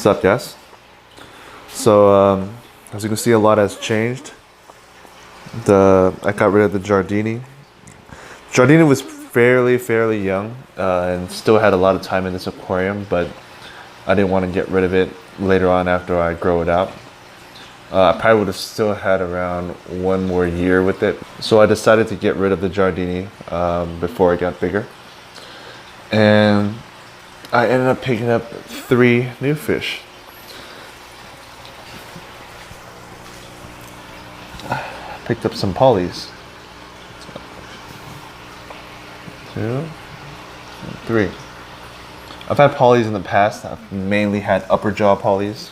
What's up, guys? So, as you can see, a lot has changed. I got rid of the Giardini. Giardini was fairly young and still had a lot of time in this aquarium, but I didn't want to get rid of it later on after I grow it out. I probably would have still had around 1 more year with it. So I decided to get rid of the Giardini before it got bigger. And I ended up picking up 3 new fish. Picked up some polys. 2, 3. I've had polys in the past. I've mainly had upper jaw polys,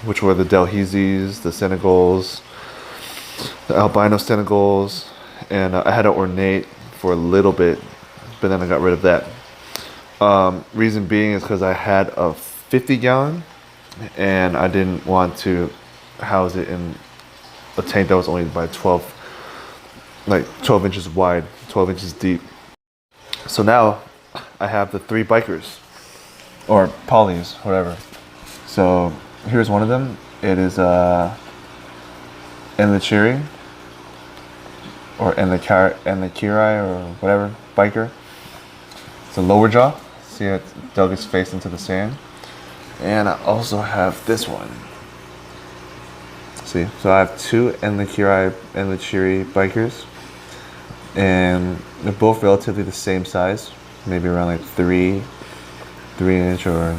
which were the Delhaises, the Senegals, the albino Senegals, and I had an ornate for a little bit, but then I got rid of that. Reason being is because I had a 50-gallon, and I didn't want to house it in a tank that was only by 12 inches wide, 12 inches deep. So now I have the 3 bikers, or polys, whatever. So here's one of them. It is Endlicheri, or Endlicheri, or whatever, biker. It's a lower jaw. See, it dug its face into the sand. And I also have this one. See, so I have 2 Endlicheri bikers, and they're both relatively the same size, maybe around like 3 inch, or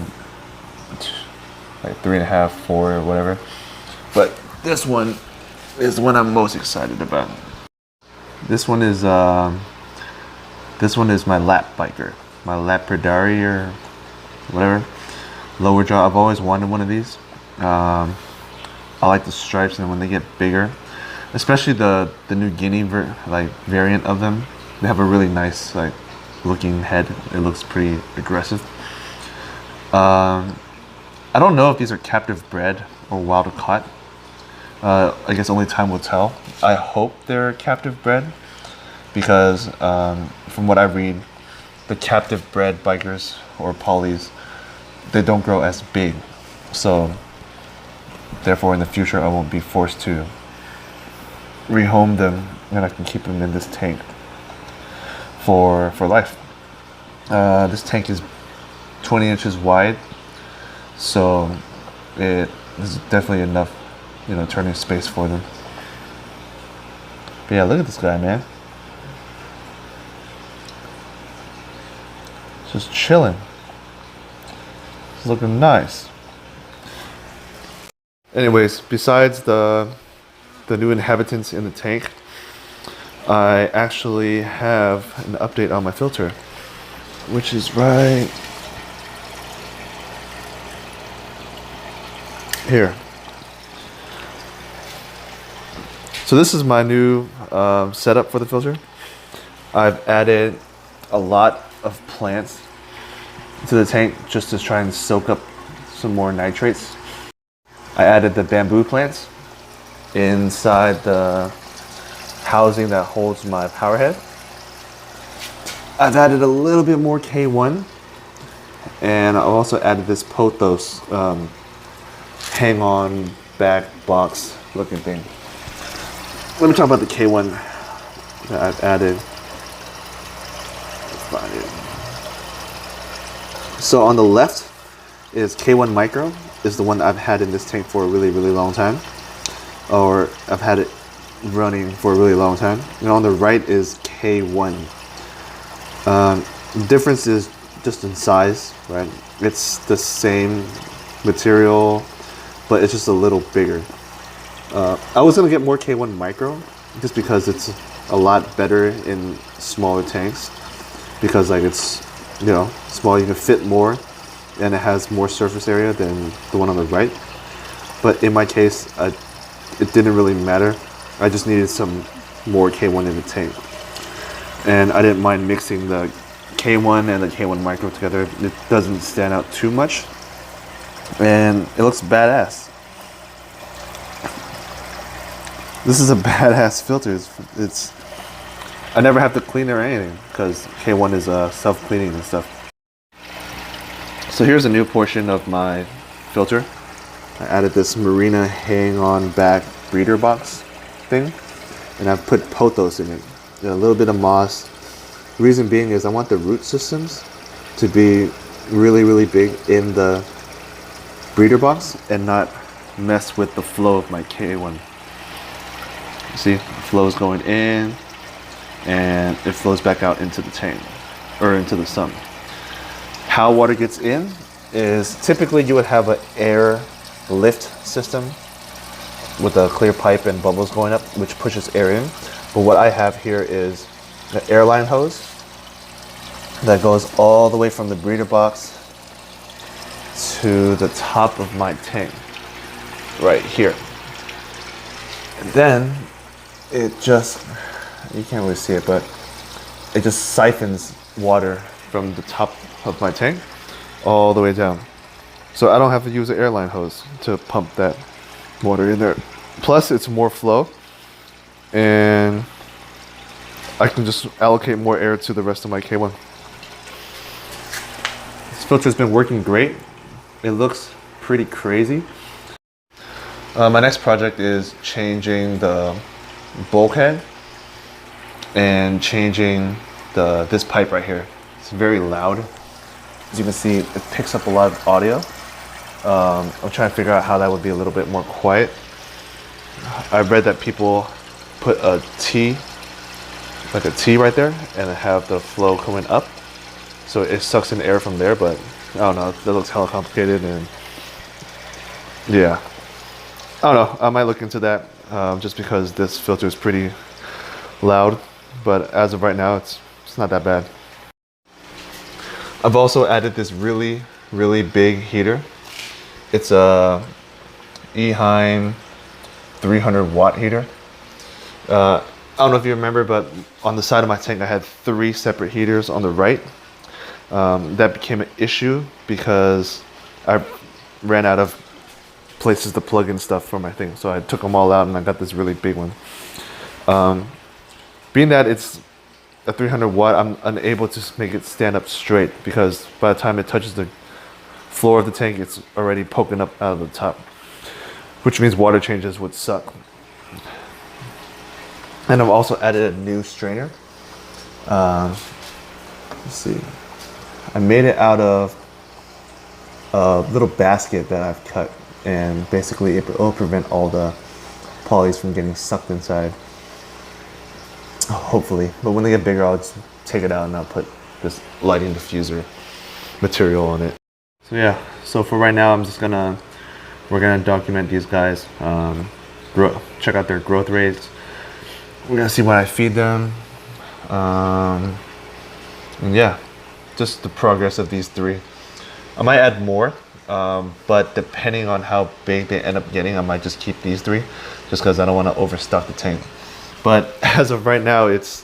like 3.5, 4, or whatever. But this one is the one I'm most excited about. This one is my lap biker, my Lapradei or whatever, lower jaw. I've always wanted one of these. I like the stripes, and when they get bigger, especially the New Guinea variant of them, they have a really nice looking head. It looks pretty aggressive. I don't know if these are captive bred or wild caught. I guess only time will tell. I hope they're captive bred, because from what I read, the captive bred bikers or polys, they don't grow as big. So therefore, in the future, I won't be forced to rehome them, and I can keep them in this tank for life. This tank is 20 inches wide, so it is definitely enough, turning space for them. But yeah, look at this guy, man. Just chilling. It's looking nice. Anyways, besides the new inhabitants in the tank, I actually have an update on my filter, which is right here. So this is my new setup for the filter. I've added a lot of plants to the tank just to try and soak up some more nitrates. I added the bamboo plants inside the housing that holds my power head. I've added a little bit more K1, and I also added this pothos hang-on back box looking thing. Let me talk about the K1 that I've added. Let's find it. So on the left is K1 Micro, is the one that I've had in this tank for a really long time, or I've had it running for a really long time. And on the right is K1. The difference is just in size, right? It's the same material, but it's just a little bigger. I was gonna get more K1 Micro just because it's a lot better in smaller tanks, because it's small, you can fit more, and it has more surface area than the one on the right. But in my case, it didn't really matter. I just needed some more K1 in the tank, and I didn't mind mixing the K1 and the K1 Micro together. It doesn't stand out too much, and it looks badass. This is a badass filter. I never have to clean it or anything, because K1 is self-cleaning and stuff. So here's a new portion of my filter. I added this Marina hang-on back breeder box thing, and I've put pothos in it. A little bit of moss. The reason being is I want the root systems to be really, really big in the breeder box and not mess with the flow of my K1. See, the flow is going in and it flows back out into the tank or into the sump. How water gets in is typically you would have an air lift system with a clear pipe and bubbles going up, which pushes air in. But what I have here is the airline hose that goes all the way from the breeder box to the top of my tank, right here. And then it just, you can't really see it, but it just siphons water from the top of my tank all the way down. So I don't have to use an airline hose to pump that water in there. Plus it's more flow and I can just allocate more air to the rest of my K1. This filter's been working great. It looks pretty crazy. My next project is changing the bulkhead and changing this pipe right here. It's very loud. As you can see, it picks up a lot of audio. I'm trying to figure out how that would be a little bit more quiet. I read that people put a T, like a T right there, and have the flow coming up. So it sucks in air from there, but I don't know, that looks hella complicated and yeah. I don't know, I might look into that just because this filter is pretty loud, but as of right now, it's not that bad. I've also added this really, really big heater. It's a Eheim 300 watt heater. I don't know if you remember, but on the side of my tank, I had 3 separate heaters on the right. That became an issue because I ran out of places to plug in stuff for my thing. So I took them all out and I got this really big one. Being that it's a 300 watt, I'm unable to make it stand up straight because by the time it touches the floor of the tank, it's already poking up out of the top, which means water changes would suck. And I've also added a new strainer. Let's see. I made it out of a little basket that I've cut, and basically it will prevent all the polys from getting sucked inside. Hopefully, but when they get bigger, I'll just take it out and I'll put this lighting diffuser material on it. So yeah, so for right now, we're gonna document these guys, check out their growth rates. We're gonna see what I feed them, and yeah, just the progress of these 3. I might add more, but depending on how big they end up getting, I might just keep these 3, just because I don't want to overstock the tank. But as of right now, it's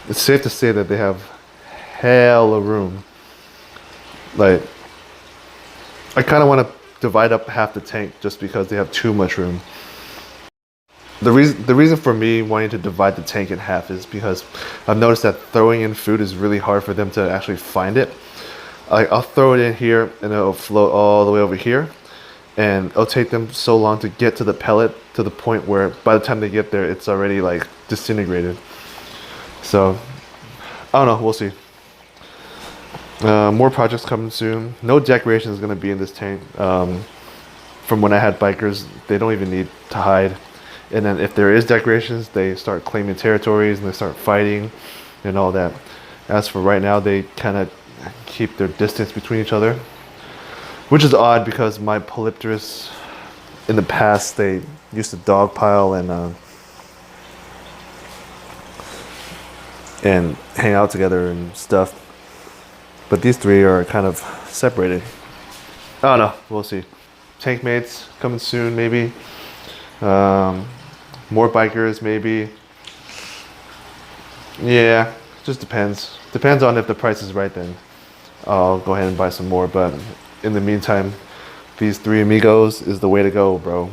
safe to say that they have hella room. Like, I kind of want to divide up half the tank just because they have too much room. The reason for me wanting to divide the tank in half is because I've noticed that throwing in food is really hard for them to actually find it. I'll throw it in here and it'll float all the way over here, and it'll take them so long to get to the pellet to the point where by the time they get there, it's already like disintegrated. So I don't know, we'll see. More projects coming soon. No decoration is going to be in this tank. From when I had bikers, they don't even need to hide. And then if there is decorations, they start claiming territories and they start fighting and all that. As for right now, they kind of keep their distance between each other, which is odd because my Polypterus in the past, they used to dogpile and hang out together and stuff. But these 3 are kind of separated. I don't know, we'll see. Tank mates coming soon, maybe. More bikers, maybe. Yeah, just depends. Depends on if the price is right, then I'll go ahead and buy some more. But in the meantime, these 3 amigos is the way to go, bro.